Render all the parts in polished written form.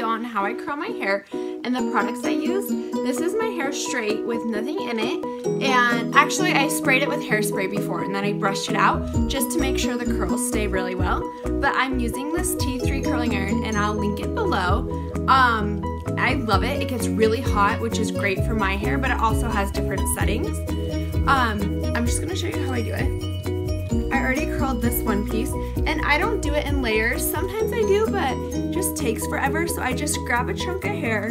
on how I curl my hair and the products I use. This is my hair straight with nothing in it, and actually I sprayed it with hairspray before and then I brushed it out just to make sure the curls stay really well. But I'm using this T3 curling iron and I'll link it below. I love it. It gets really hot, which is great for my hair, but it also has different settings. I'm just gonna show you how I do it. I already curled this one piece, and I don't do it in layers. Sometimes I do, but it just takes forever. So I just grab a chunk of hair,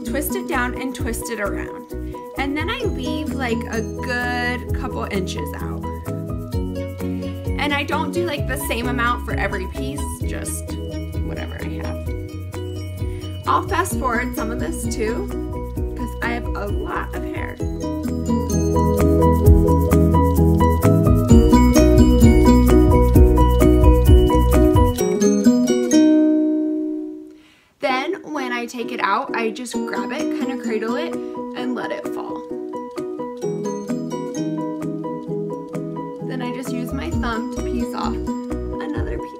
twist it down and twist it around. And then I leave like a good couple inches out. And I don't do like the same amount for every piece, just whatever I have. I'll fast forward some of this too, because I have a lot of hair. Then when I take it out, I just grab it, kind of cradle it, and let it fall. Then I just use my thumb to piece off another piece.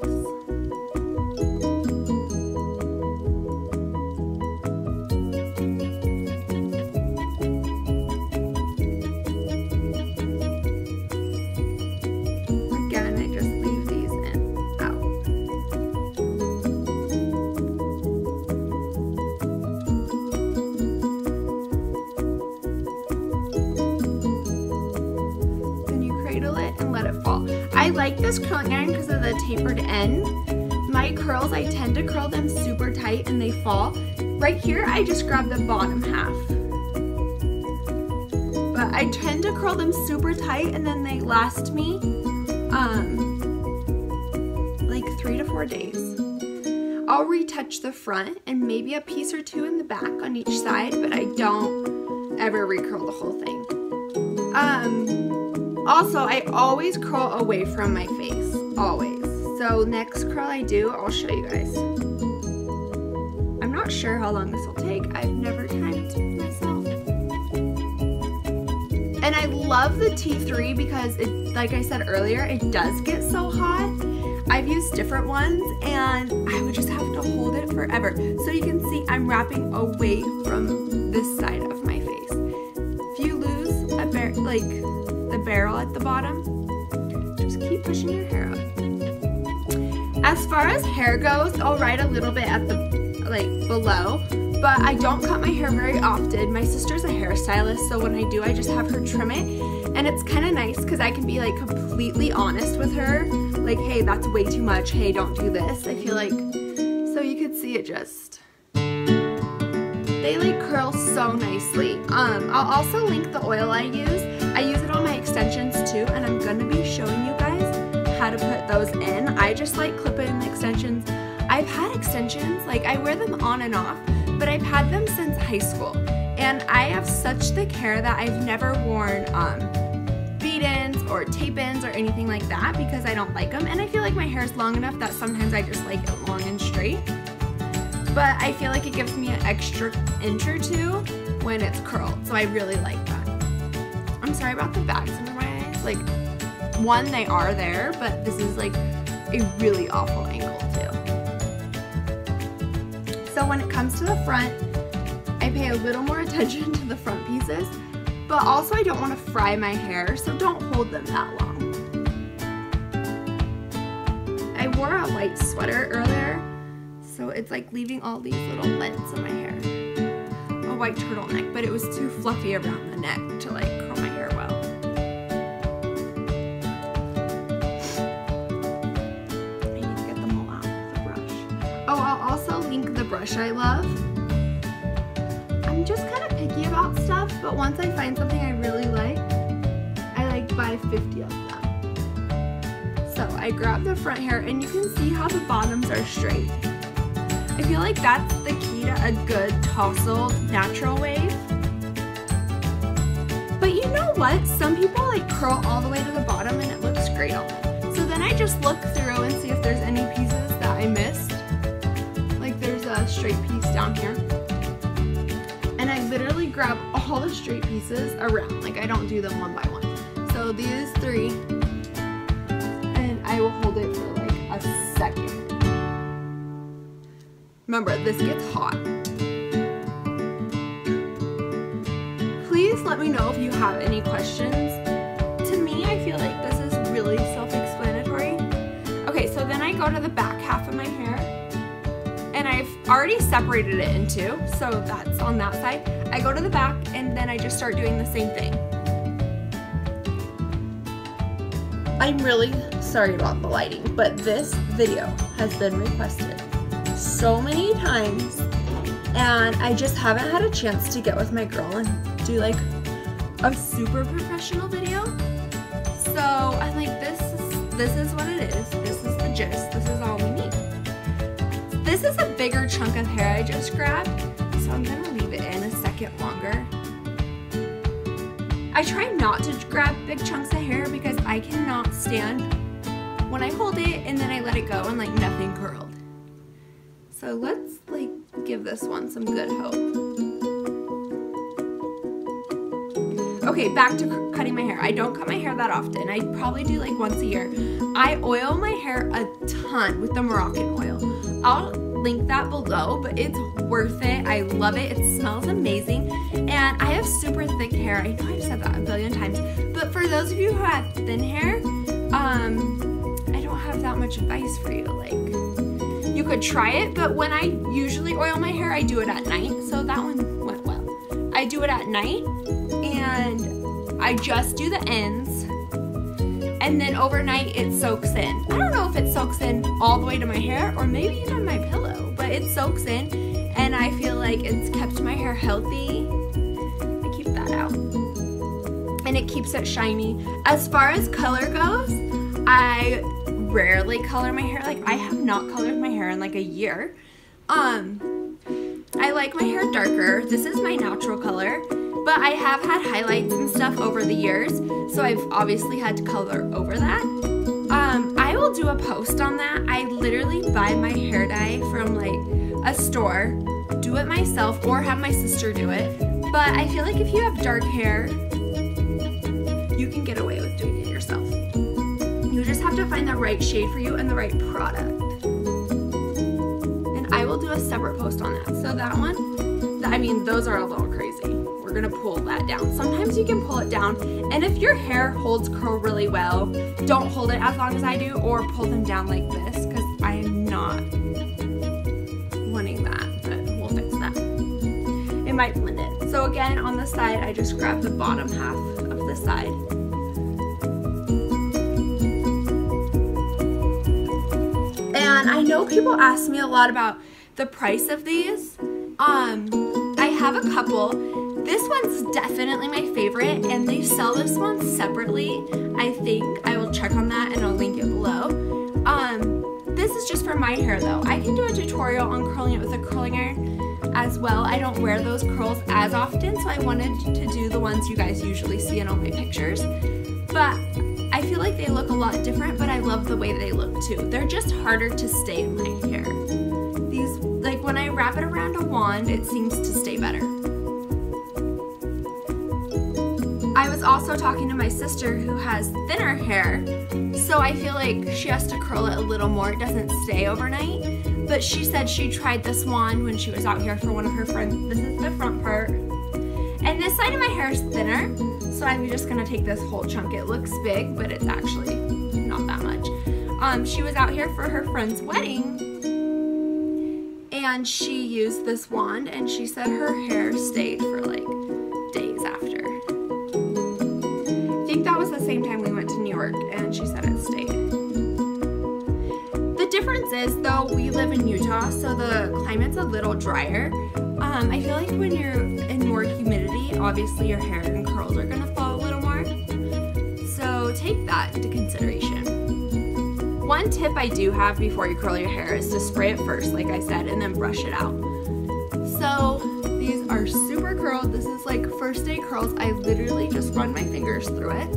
Again, I just leave these out. Then you cradle it and let it fall. I like this curling iron because of the tapered end. My curls, I tend to curl them super tight and they fall. Right here, I just grab the bottom half. But I tend to curl them super tight and then they last me like 3 to 4 days. I'll retouch the front and maybe a piece or two in the back on each side, but I don't ever recurl the whole thing. Also, I always curl away from my face, always. So next curl I do, I'll show you guys. I'm not sure how long this will take. I've never timed myself. And I love the T3 because it, like I said earlier, it does get so hot. I've used different ones and I would just have to hold it forever. So you can see I'm wrapping away from this side of my face. If you lose a the barrel at the bottom, just keep pushing your hair up. As far as hair goes, I'll write a little bit at the below, but I don't cut my hair very often. My sister's a hairstylist, so when I do, I just have her trim it, and it's kind of nice because I can be like completely honest with her, like, hey, that's way too much, hey, don't do this. I feel like, so you could see it just, they like curl so nicely. I'll also link the oil I use. I use it on my extensions too, and I'm gonna be showing you guys how to put those in. I just like clip in extensions. I've had extensions, like I wear them on and off, but I've had them since high school. And I have such thick hair that I've never worn beat-ins or tape-ins or anything like that because I don't like them. And I feel like my hair is long enough that sometimes I just like it long and straight. But I feel like it gives me an extra inch or two when it's curled, so I really like that. I'm sorry about the bags under my eyes. Like, one, they are there, but this is like a really awful angle too. So when it comes to the front, I pay a little more attention to the front pieces, but also I don't want to fry my hair, so don't hold them that long. I wore a white sweater earlier, so it's like leaving all these little lengths in my hair. A white turtleneck, but it was too fluffy around the neck to like curl my hair well. I need to get them all out with the brush. Oh, I'll also link the brush I love. I'm just kind of picky about stuff, but once I find something I really like, I like buy 50 of them. So I grab the front hair and you can see how the bottoms are straight. I feel like that's the key to a good tousled natural wave. But you know what? Some people like curl all the way to the bottom and it looks great on them. So then I just look through and see if there's any pieces that I missed. Like there's a straight piece down here. And I literally grab all the straight pieces around. Like I don't do them one by one. So these 3, and I will hold it for like a second. Remember, this gets hot. Please let me know if you have any questions. To me, I feel like this is really self-explanatory. Okay, so then I go to the back half of my hair, and I've already separated it in two, so that's on that side. I go to the back, and then I just start doing the same thing. I'm really sorry about the lighting, but this video has been requested so many times, and I just haven't had a chance to get with my girl and do like a super professional video. So I'm like, this is what it is. This is the gist. This is all we need. This is a bigger chunk of hair I just grabbed, so I'm gonna leave it in a second longer. I try not to grab big chunks of hair because I cannot stand when I hold it and then I let it go and like nothing curled. So let's like give this one some good hope. Okay, back to cutting my hair. I don't cut my hair that often. I probably do like once a year. I oil my hair a ton with the Moroccan oil. I'll link that below, but it's worth it. I love it. It smells amazing. And I have super thick hair. I know I've said that a billion times, but for those of you who have thin hair, I don't have that much advice for you. Like, you could try it, but when I usually oil my hair, I do it at night. So that one went well. I do it at night, and I just do the ends, and then overnight it soaks in. I don't know if it soaks in all the way to my hair or maybe even my pillow, but it soaks in, and I feel like it's kept my hair healthy. I keep that out, and it keeps it shiny. As far as color goes, I rarely color my hair. Like, I have not colored my hair in like a year. I like my hair darker. This is my natural color, but I have had highlights and stuff over the years, so I've obviously had to color over that. I will do a post on that. I literally buy my hair dye from like a store, do it myself, or have my sister do it. But I feel like if you have dark hair, you can get away with doing it yourself. You just have to find the right shade for you and the right product. And I will do a separate post on that. So that one, I mean, those are a little crazy. We're gonna pull that down. Sometimes you can pull it down, and if your hair holds curl really well, don't hold it as long as I do, or pull them down like this, because I am not wanting that, but we'll fix that. It might blend it. So again, on the side, I just grab the bottom half of the side. And I know people ask me a lot about the price of these. I have a couple. This one's definitely my favorite, and they sell this one separately. I think I will check on that and I'll link it below. This is just for my hair though. I can do a tutorial on curling it with a curling iron as well. I don't wear those curls as often, so I wanted to do the ones you guys usually see in all my pictures. But I feel like they look a lot different, but I love the way they look too. They're just harder to stay in my hair. These, like when I wrap it around a wand, it seems to stay better. I was also talking to my sister who has thinner hair, so I feel like she has to curl it a little more. It doesn't stay overnight, but she said she tried this wand when she was out here for one of her friends. This is the front part, and this side of my hair is thinner, so I'm just gonna take this whole chunk. It looks big, but it's actually not that much. She was out here for her friend's wedding, and she used this wand, and she said her hair stayed for like days after. I think that was the same time we went to New York, and she said it stayed. The difference is, though, we live in Utah, so the climate's a little drier. I feel like when you're in more humidity, obviously your hair and curls are gonna fall a little more. So take that into consideration. One tip I do have before you curl your hair is to spray it first, like I said, and then brush it out. So these are super curled. This is like first day curls. I literally just run my fingers through it.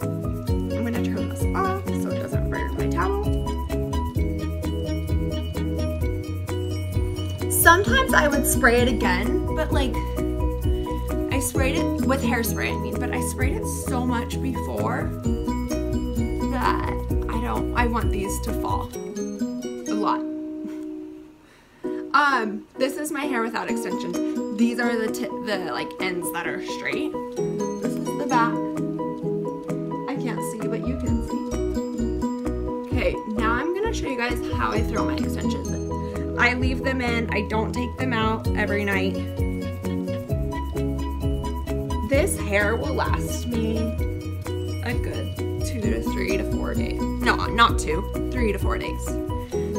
I'm gonna turn this off so it doesn't burn my towel. Sometimes I would spray it again, but like I sprayed it with hairspray, I mean, but I sprayed it so much before that I want these to fall a lot. This is my hair without extensions. These are the like ends that are straight. This is the back. I can't see, but you can see. Okay, now I'm gonna show you guys how I throw my extensions in. I leave them in, I don't take them out every night. This hair will last me a good 2 to 3 to 4 days. No, not 2, 3 to 4 days.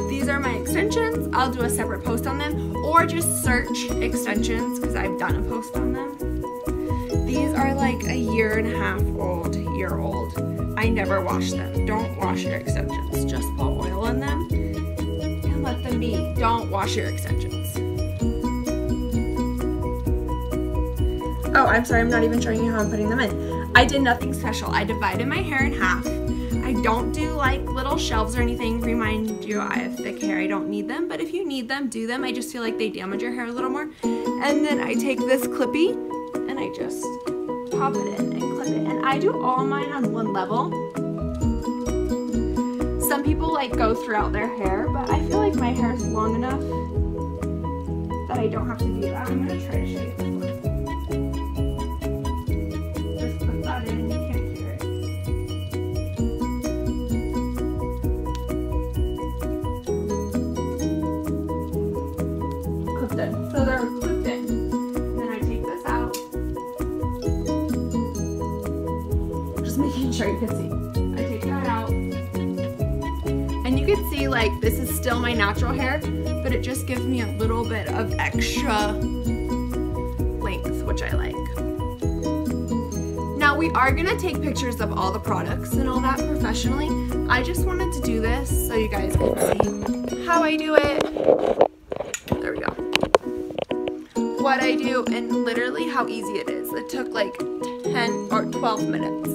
These are my extensions. I'll do a separate post on them, or just search extensions because I've done a post on them. These are like a 1.5 year old. I never wash them. Don't wash your extensions. Just put oil in them and let them be. Don't wash your extensions. Oh, I'm sorry, I'm not even showing you how I'm putting them in. I did nothing special. I divided my hair in half. I don't do like little shelves or anything. Remind you, I have thick hair. I don't need them, but if you need them, do them. I just feel like they damage your hair a little more. And then I take this clippy and I just pop it in and clip it. And I do all mine on one level. Some people like go throughout their hair, but I feel like my hair is long enough that I don't have to do that. I'm gonna try to show you this one. So they're clipped in. Then I take this out. Just making sure you can see. I take that out. And you can see like this is still my natural hair, but it just gives me a little bit of extra length, which I like. Now we are gonna take pictures of all the products and all that professionally. I just wanted to do this so you guys can see how I do it. There we go. What I do and literally how easy it is. It took like 10 or 12 minutes.